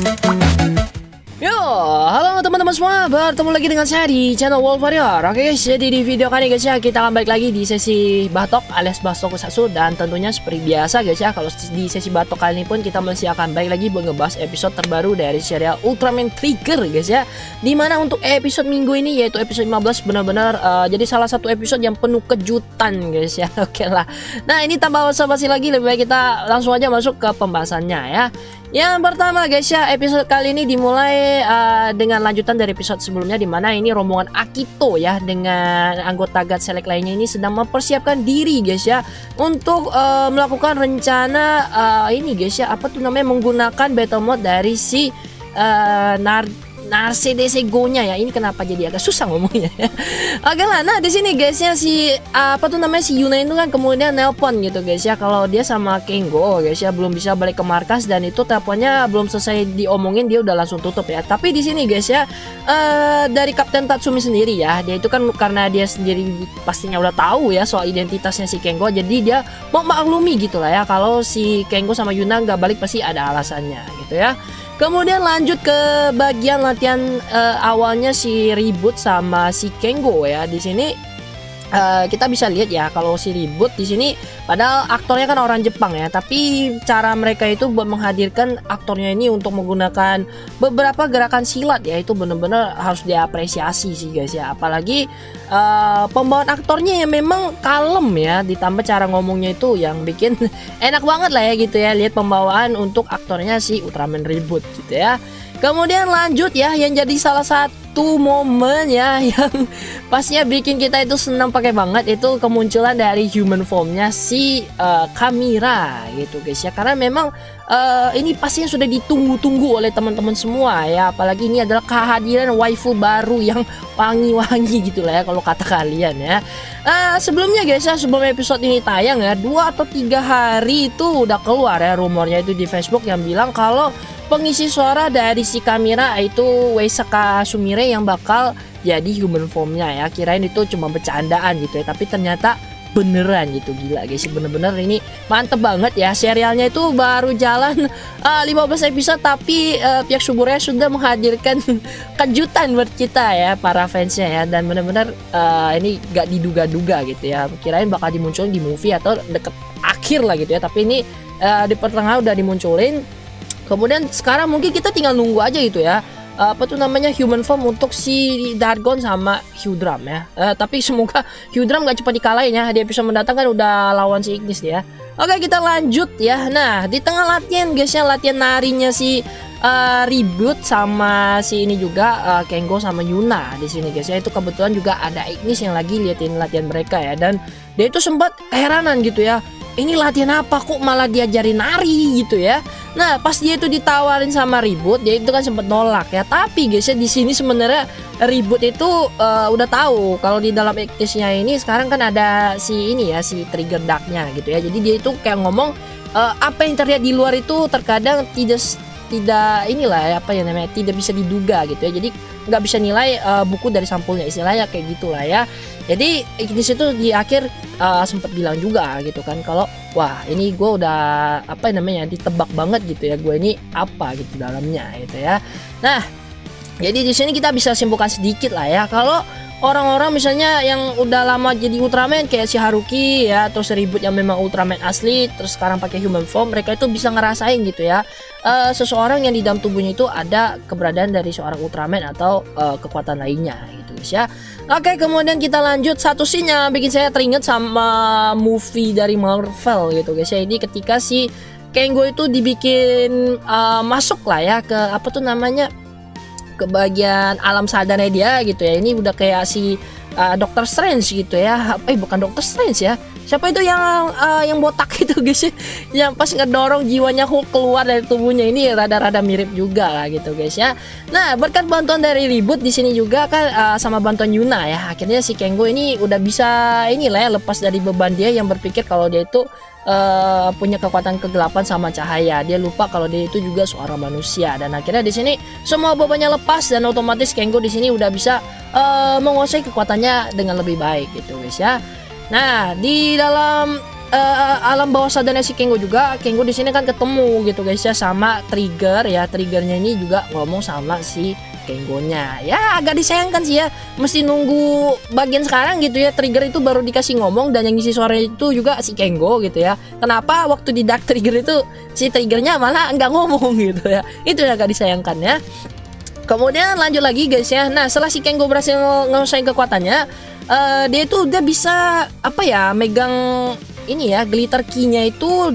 Yo, halo teman-teman semua, bertemu lagi dengan saya di channel Wolf Warrior. Oke guys, jadi di video kali ini guys ya, kita akan balik lagi di sesi Batok alias Tokusatsu. Dan tentunya seperti biasa guys ya, kalau di sesi Batok kali ini pun kita masih akan balik lagi ngebahas episode terbaru dari serial Ultraman Trigger guys ya. Dimana untuk episode minggu ini yaitu episode 15 benar-benar jadi salah satu episode yang penuh kejutan guys ya. Oke lah. Nah ini tanpa basa-basi lagi, lebih baik kita langsung aja masuk ke pembahasannya ya. Yang pertama guys ya, episode kali ini dimulai dengan lanjutan dari episode sebelumnya, dimana ini rombongan Akito ya dengan anggota God Select lainnya ini sedang mempersiapkan diri guys ya untuk melakukan rencana ini guys ya, apa tuh namanya, menggunakan battle mode dari si Narcedese Go-nya ya. Ini kenapa jadi agak susah ngomongnya ya. Oke lah, nah di sini guysnya si apa tuh namanya, si Yuna itu kan kemudian nelpon gitu guys ya, kalau dia sama Kengo guys ya belum bisa balik ke markas, dan itu teleponnya belum selesai diomongin dia udah langsung tutup ya. Tapi di sini guys ya, dari Kapten Tatsumi sendiri ya, dia itu kan karena dia sendiri pastinya udah tahu ya soal identitasnya si Kengo, jadi dia mau maklumi gitu lah ya, kalau si Kengo sama Yuna nggak balik pasti ada alasannya gitu ya. Kemudian lanjut ke bagian latihan awalnya si Ribut sama si Kengo ya. Di sini kita bisa lihat ya kalau si Ribut di sini padahal aktornya kan orang Jepang ya, tapi cara mereka itu buat menghadirkan aktornya ini untuk menggunakan beberapa gerakan silat ya, itu benar-benar harus diapresiasi sih guys ya. Apalagi pembawaan aktornya yang memang kalem ya, ditambah cara ngomongnya itu yang bikin enak banget lah ya gitu ya, lihat pembawaan untuk aktornya si Ultraman Ribut gitu ya. Kemudian lanjut ya, yang jadi salah satu momen ya yang pastinya bikin kita itu senang pakai banget, itu kemunculan dari human formnya si Kamira gitu guys ya, karena memang ini pastinya sudah ditunggu-tunggu oleh teman-teman semua ya, apalagi ini adalah kehadiran waifu baru yang wangi-wangi gitu lah ya kalau kata kalian ya. Sebelumnya guys ya, sebelum episode ini tayang ya, 2 atau 3 hari itu udah keluar ya rumornya itu di Facebook yang bilang kalau pengisi suara dari si Kamira itu Weisaka Sumire yang bakal jadi human formnya ya. Kirain itu cuma bercandaan gitu ya, tapi ternyata beneran gitu. Gila guys, bener-bener ini mantep banget ya. Serialnya itu baru jalan 15 episode, tapi pihak Suburaya sudah menghadirkan kejutan buat kita ya, para fansnya ya. Dan bener-bener ini gak diduga-duga gitu ya, kirain bakal dimunculin di movie atau deket akhir lah gitu ya, tapi ini di pertengahan udah dimunculin. Kemudian sekarang mungkin kita tinggal nunggu aja gitu ya, apa tuh namanya, human form untuk si Dargon sama Hyudram ya. Tapi semoga Hyudram gak cepat dikalahin ya, di episode mendatang kan udah lawan si Ignis ya. Oke, kita lanjut ya. Nah di tengah latihan guys ya, latihan narinya si Ribut sama si ini juga Kengo sama Yuna di sini guys ya, itu kebetulan juga ada Ignis yang lagi liatin latihan mereka ya, dan dia itu sempat keheranan gitu ya, ini latihan apa kok malah diajarin nari gitu ya. Nah pas dia itu ditawarin sama Ribut, dia itu kan sempat nolak ya. Tapi guys ya, di sini sebenarnya Ribut itu udah tahu kalau di dalam Ignisnya ini sekarang kan ada si ini ya, si Trigger Darknya gitu ya. Jadi dia itu kayak ngomong apa yang terlihat di luar itu terkadang tidak inilah apa ya namanya, tidak bisa diduga gitu ya. Jadi nggak bisa nilai buku dari sampulnya, istilahnya kayak gitulah ya. Jadi di situ di akhir sempat bilang juga gitu kan, kalau wah ini gue udah apa namanya, ditebak banget gitu ya, gue ini apa gitu dalamnya gitu ya. Nah jadi di sini kita bisa simpulkan sedikit lah ya, kalau orang-orang misalnya yang udah lama jadi Ultraman kayak si Haruki ya, atau si Ribut yang memang Ultraman asli terus sekarang pakai human form, mereka itu bisa ngerasain gitu ya, seseorang yang di dalam tubuhnya itu ada keberadaan dari seorang Ultraman atau kekuatan lainnya gitu guys ya. Oke, kemudian kita lanjut, satu scene yang bikin saya teringat sama movie dari Marvel gitu guys ya. Ini ketika si Kengo itu dibikin masuk lah ya ke apa tuh namanya, ke bagian alam sadarnya dia gitu ya. Ini udah kayak si Doctor Strange gitu ya. Bukan Doctor Strange ya, siapa itu yang botak itu guys ya, yang pas ngedorong jiwanya Hulk keluar dari tubuhnya, ini rada-rada mirip juga lah gitu guys ya. Nah berkat bantuan dari Ribut di sini juga kan sama bantuan Yuna ya, akhirnya si Kengo ini udah bisa inilah ya, lepas dari beban dia yang berpikir kalau dia itu punya kekuatan kegelapan sama cahaya. Dia lupa kalau dia itu juga seorang manusia, dan akhirnya di sini semua bebannya lepas, dan otomatis Kengo di sini udah bisa menguasai kekuatannya dengan lebih baik gitu guys ya. Nah di dalam alam bawah sadarnya si Kengo juga. Kengo di sini kan ketemu gitu guys ya sama Trigger ya. Triggernya ini juga ngomong sama si Kengonya. Ya agak disayangkan sih ya, mesti nunggu bagian sekarang gitu ya. Trigger itu baru dikasih ngomong dan yang ngisi suara itu juga si Kengo gitu ya. Kenapa waktu di Dark Trigger itu si Triggernya malah nggak ngomong gitu ya. Itu yang agak disayangkan ya. Kemudian lanjut lagi guys ya. Nah setelah si Kengo berhasil nguasain kekuatannya, dia itu udah bisa apa ya, megang ini ya, glitter key-nya itu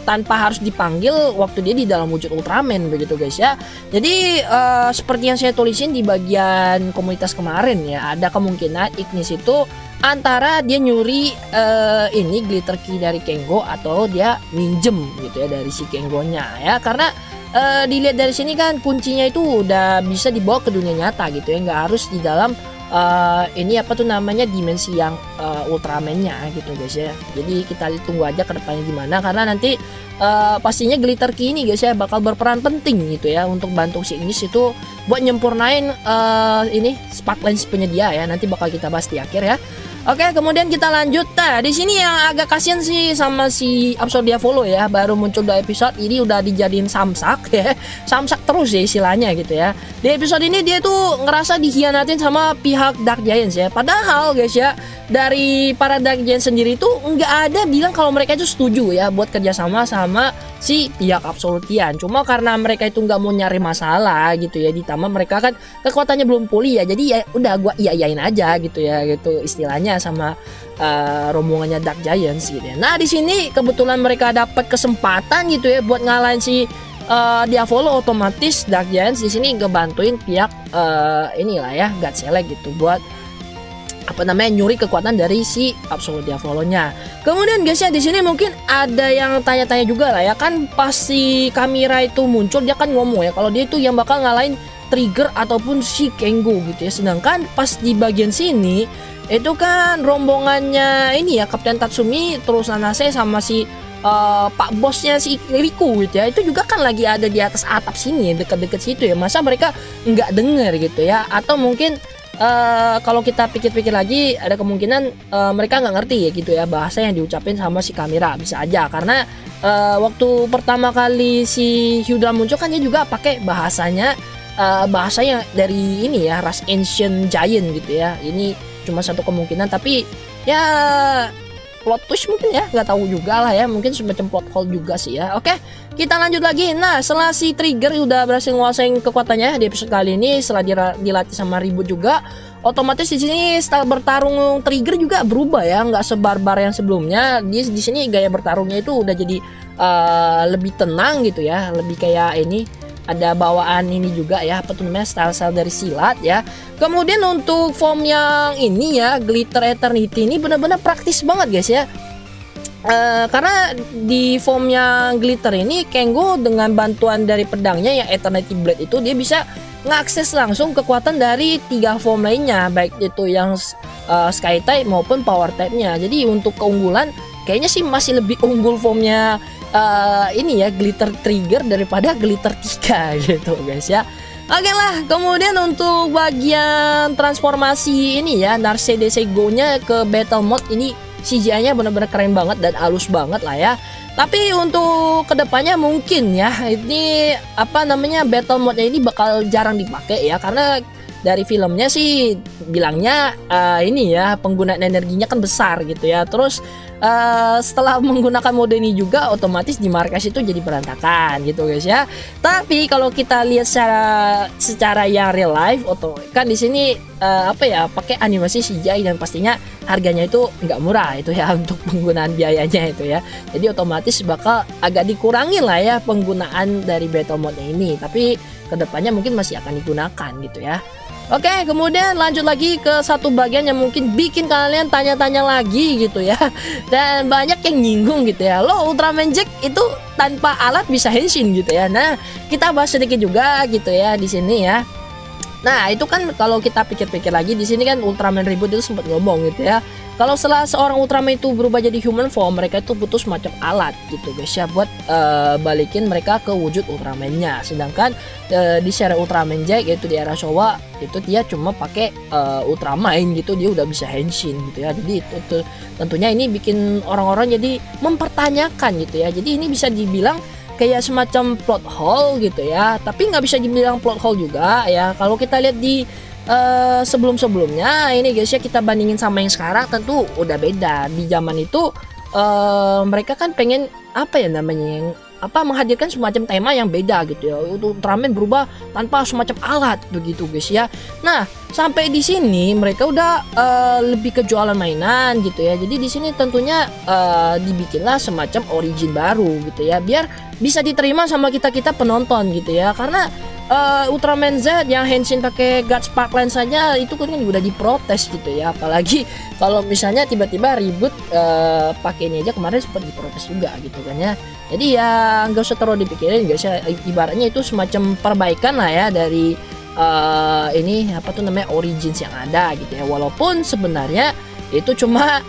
tanpa harus dipanggil waktu dia di dalam wujud Ultraman begitu guys ya. Jadi seperti yang saya tulisin di bagian komunitas kemarin ya, ada kemungkinan Ignis itu antara dia nyuri ini glitter key dari Kengo atau dia minjem gitu ya dari si Kengonya ya. Karena dilihat dari sini kan kuncinya itu udah bisa dibawa ke dunia nyata gitu ya, nggak harus di dalam ini apa tuh namanya dimensi yang Ultraman-nya gitu guys ya. Jadi kita tunggu aja ke depannya gimana, karena nanti pastinya glitter key ini guys ya bakal berperan penting gitu ya untuk bantu si Ignis itu buat nyempurnain ini spark lens penyedia ya. Nanti bakal kita bahas di akhir ya. Oke, kemudian kita lanjut. Nah, di sini yang agak kasihan sih sama si Absol Diavolo ya, baru muncul 2 episode ini udah dijadiin samsak ya. Samsak terus ya istilahnya gitu ya. Di episode ini dia tuh ngerasa dikhianatin sama pihak Dark Giants ya. Padahal guys ya, dari para Dark Giants sendiri tuh nggak ada bilang kalau mereka itu setuju ya buat kerjasama sama si pihak Absolutian. Cuma karena mereka itu nggak mau nyari masalah gitu ya, ditambah mereka kan kekuatannya belum pulih ya, jadi ya udah gua iyain aja gitu ya, gitu istilahnya sama rombongannya Dark Giants gitu ya. Nah di sini kebetulan mereka dapat kesempatan gitu ya buat ngalahin si Diavolo, otomatis Dark Giants di sini ngebantuin pihak inilah ya God Select gitu buat apa namanya nyuri kekuatan dari si Absolute Diavolo-nya. Kemudian guys ya di sini mungkin ada yang tanya-tanya juga lah ya, kan pasti Kamira itu muncul dia kan ngomong ya kalau dia itu yang bakal ngalahin Trigger ataupun si Kengo gitu ya. Sedangkan pas di bagian sini itu kan rombongannya ini ya Kapten Tatsumi terus Nanase sama si pak bosnya si Riku gitu ya, itu juga kan lagi ada di atas atap sini dekat-dekat situ ya. Masa mereka nggak denger gitu ya, atau mungkin kalau kita pikir-pikir lagi ada kemungkinan mereka nggak ngerti ya gitu ya bahasa yang diucapin sama si Kamira. Bisa aja karena waktu pertama kali si Hyudra muncul kan dia juga pakai bahasanya bahasanya dari ini ya ras Ancient Giant gitu ya. Ini cuma satu kemungkinan, tapi ya plot twist mungkin ya, nggak tahu juga lah ya, mungkin semacam plot hole juga sih ya. Oke, kita lanjut lagi. Nah setelah si Trigger udah berhasil nguasain kekuatannya di episode kali ini, setelah dilatih sama Ribut juga, otomatis di sini style bertarung Trigger juga berubah ya, nggak sebarbar yang sebelumnya. Di sini gaya bertarungnya itu udah jadi lebih tenang gitu ya, lebih kayak ini ada bawaan ini juga ya, apa tuh namanya, style-style dari silat ya. Kemudian untuk form yang ini ya, Glitter Eternity ini benar-benar praktis banget guys ya. Karena di form yang glitter ini Kengo dengan bantuan dari pedangnya yang Eternity Blade itu dia bisa ngakses langsung kekuatan dari 3 form lainnya, baik itu yang Sky Type maupun Power Type-nya. Jadi untuk keunggulan kayaknya sih masih lebih unggul formnya ini ya Glitter Trigger daripada Glitter 3 gitu guys ya. Oke lah, kemudian untuk bagian transformasi ini ya Narset Go-nya ke Battle Mode ini CGI-nya benar-benar keren banget dan halus banget lah ya. Tapi untuk kedepannya mungkin ya ini apa namanya Battle Mode-nya ini bakal jarang dipakai ya, karena dari filmnya sih bilangnya ini ya penggunaan energinya kan besar gitu ya. Terus setelah menggunakan mode ini juga otomatis di markas itu jadi berantakan gitu guys ya. Tapi kalau kita lihat secara yang real life, kan di sini apa ya pakai animasi CGI dan pastinya harganya itu nggak murah itu ya untuk penggunaan biayanya itu ya. Jadi otomatis bakal agak dikurangi lah ya penggunaan dari battle mode ini. Tapi kedepannya mungkin masih akan digunakan gitu ya. Oke, kemudian lanjut lagi ke satu bagian yang mungkin bikin kalian tanya-tanya lagi gitu ya. Dan banyak yang nyinggung gitu ya. Lo Ultraman Jack itu tanpa alat bisa henshin gitu ya. Nah, kita bahas sedikit juga gitu ya di sini ya. Nah, itu kan kalau kita pikir-pikir lagi di sini kan Ultraman Reboot itu sempat ngomong gitu ya. Kalau setelah seorang Ultraman itu berubah jadi human form, mereka itu butuh semacam alat gitu guys ya buat balikin mereka ke wujud Ultraman-nya. Sedangkan di seri Ultraman Jack yaitu di era Showa itu dia cuma pakai Ultraman gitu, dia udah bisa henshin gitu ya. Jadi itu tentunya ini bikin orang-orang jadi mempertanyakan gitu ya. Jadi ini bisa dibilang kayak semacam plot hole gitu ya, tapi nggak bisa dibilang plot hole juga ya. Kalau kita lihat di sebelum-sebelumnya ini guys ya, kita bandingin sama yang sekarang tentu udah beda. Di zaman itu mereka kan pengen apa ya namanya, yang menghadirkan semacam tema yang beda gitu ya. Ultraman berubah tanpa semacam alat begitu guys ya. Nah, sampai di sini mereka udah lebih ke jualan mainan gitu ya. Jadi di sini tentunya dibikinlah semacam origin baru gitu ya, biar bisa diterima sama kita penonton gitu ya. Karena Ultraman Z yang henshin pakai God Sparkline saja itu kan udah diprotes gitu ya, apalagi kalau misalnya tiba-tiba ribut pakai ini aja kemarin sempat diprotes juga gitu kan ya. Jadi ya nggak usah terlalu dipikirin guys ya, ibaratnya itu semacam perbaikan lah ya dari ini origins yang ada gitu ya. Walaupun sebenarnya itu cuma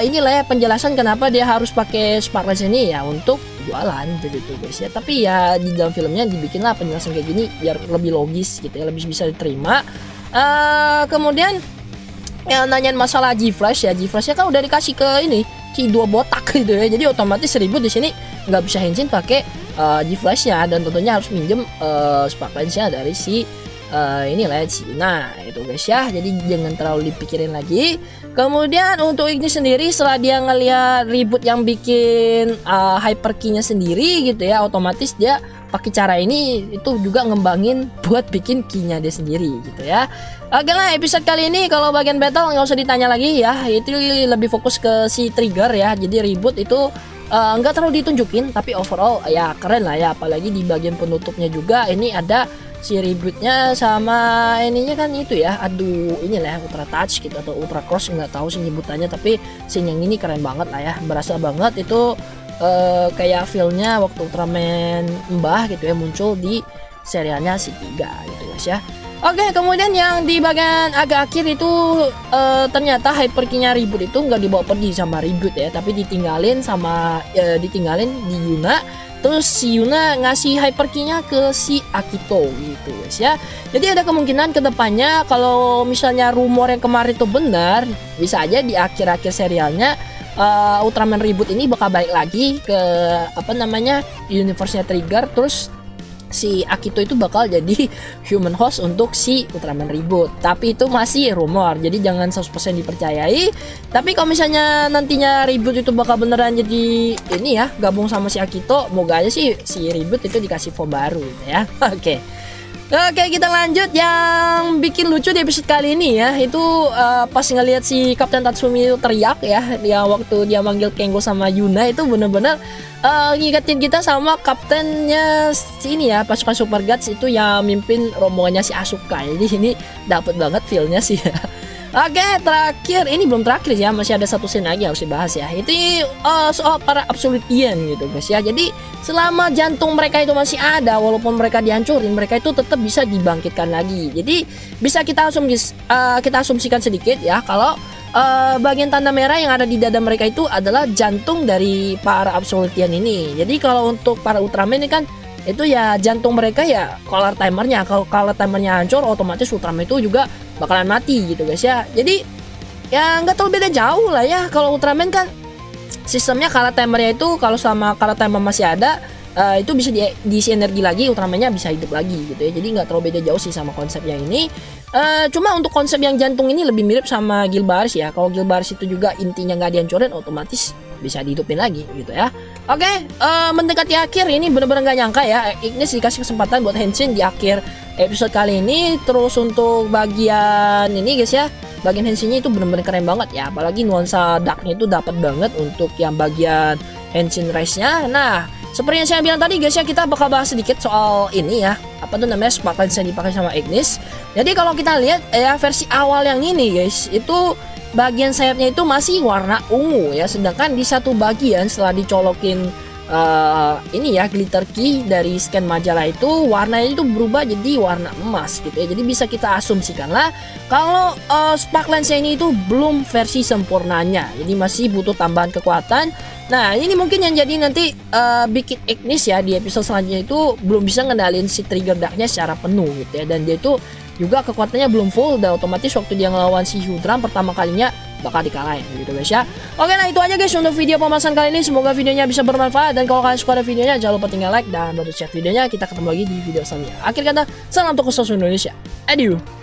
inilah ya penjelasan kenapa dia harus pakai Sparkline ini ya untuk jualan begitu guys ya. Tapi ya di dalam filmnya dibikinlah penjelasan kayak gini biar lebih logis gitu ya, lebih bisa diterima. Kemudian yang nanyain masalah G-Flash ya, G-Flashnya kan udah dikasih ke ini Ki 2 botak gitu ya, jadi otomatis ribut di sini nggak bisa henshin pakai G-Flashnya, dan tentunya harus minjem Sparkline-nya dari si inilah si Yuna itu guys ya. Jadi jangan terlalu dipikirin lagi. Kemudian untuk Ignis sendiri, setelah dia ngeliat ribut yang bikin hyper key-nya sendiri gitu ya, otomatis dia pakai cara ini itu juga ngembangin buat bikin key-nya dia sendiri gitu ya. Oke lah, episode kali ini kalau bagian battle nggak usah ditanya lagi ya, itu lebih fokus ke si Trigger ya. Jadi ribut itu nggak terlalu ditunjukin, tapi overall ya keren lah ya. Apalagi di bagian penutupnya juga ini ada si ributnya sama ininya kan itu ya, aduh inilah Ultra Touch gitu atau Ultra Cross, nggak tahu sih nyebutannya, tapi scene yang ini keren banget lah ya, berasa banget itu kayak feelnya waktu Ultraman Mbah gitu ya muncul di serialnya si 3 gitu guys ya. Oke, kemudian yang di bagian agak akhir itu ternyata hyper key-nya ribut itu nggak dibawa pergi sama ribut ya, tapi ditinggalin di Yuna. Terus si Yuna ngasih hyper key-nya ke si Akito gitu guys ya. Jadi ada kemungkinan kedepannya kalau misalnya rumor yang kemarin itu benar, bisa aja di akhir-akhir serialnya Ultraman Reboot ini bakal balik lagi ke universe-nya Trigger. Terus si Akito itu bakal jadi human host untuk si Ultraman Reboot. Tapi itu masih rumor, jadi jangan 100% dipercayai. Tapi kalau misalnya nantinya Reboot itu bakal beneran jadi ini ya, gabung sama si Akito, moga aja sih si Reboot itu dikasih form baru gitu ya. Oke, kita lanjut yang bikin lucu di episode kali ini ya. Itu pas ngelihat si Kapten Tatsumi itu teriak ya, dia waktu dia manggil Kengo sama Yuna itu bener-bener ngingetin kita sama kaptennya si ini ya, pasukan Super Guards itu yang mimpin rombongannya si Asuka. Jadi ini dapet banget feelnya sih ya. Oke, terakhir ini belum terakhir ya, masih ada satu scene lagi harus dibahas ya. Itu soal para Absolutian gitu guys ya. Jadi selama jantung mereka itu masih ada, walaupun mereka dihancurin, mereka itu tetap bisa dibangkitkan lagi. Jadi bisa kita asumsikan sedikit ya, kalau bagian tanda merah yang ada di dada mereka itu adalah jantung dari para Absolutian ini. Jadi kalau untuk para Ultraman ini kan itu ya jantung mereka ya color timernya. Kalau color timernya hancur, otomatis Ultraman itu juga bakalan mati gitu guys ya. Jadi ya nggak terlalu beda jauh lah ya. Kalau Ultraman kan sistemnya color timernya itu kalau sama color timer masih ada, itu bisa diisi energi lagi, Ultramannya bisa hidup lagi gitu ya. Jadi nggak terlalu beda jauh sih sama konsep yang ini. Cuma untuk konsep yang jantung ini lebih mirip sama Gilbaris ya. Kalau Gilbaris itu juga intinya nggak dihancurin, otomatis bisa dihidupin lagi gitu ya. Oke, mendekati akhir ini bener-bener nggak nyangka ya, Ignis dikasih kesempatan buat henshin di akhir episode kali ini. Terus untuk bagian ini guys ya, bagian henshinnya itu bener-bener keren banget ya. Apalagi nuansa darknya itu dapat banget untuk yang bagian henshin race-nya. Nah, seperti yang saya bilang tadi guys ya, kita bakal bahas sedikit soal ini ya, Sparkline yang dipakai sama Ignis. Jadi kalau kita lihat ya versi awal yang ini guys, itu bagian sayapnya itu masih warna ungu ya, sedangkan di satu bagian setelah dicolokin ini ya glitter key dari scan majalah itu warnanya itu berubah jadi warna emas gitu ya. Jadi bisa kita asumsikan lah kalau spark lensnya ini itu belum versi sempurnanya, jadi masih butuh tambahan kekuatan. Nah ini mungkin yang jadi nanti bikin Ignis ya di episode selanjutnya itu belum bisa ngendalin si trigger darknya secara penuh gitu ya, dan dia itu juga kekuatannya belum full, dan otomatis waktu dia ngelawan si Hudram pertama kalinya bakal dikalahin gitu guys ya. Oke, nah itu aja guys untuk video pemasan kali ini, semoga videonya bisa bermanfaat, dan kalau kalian suka ada videonya jangan lupa tinggal like dan bantu share videonya. Kita ketemu lagi di video selanjutnya. Akhir kata, salam untuk Indonesia. Adieu.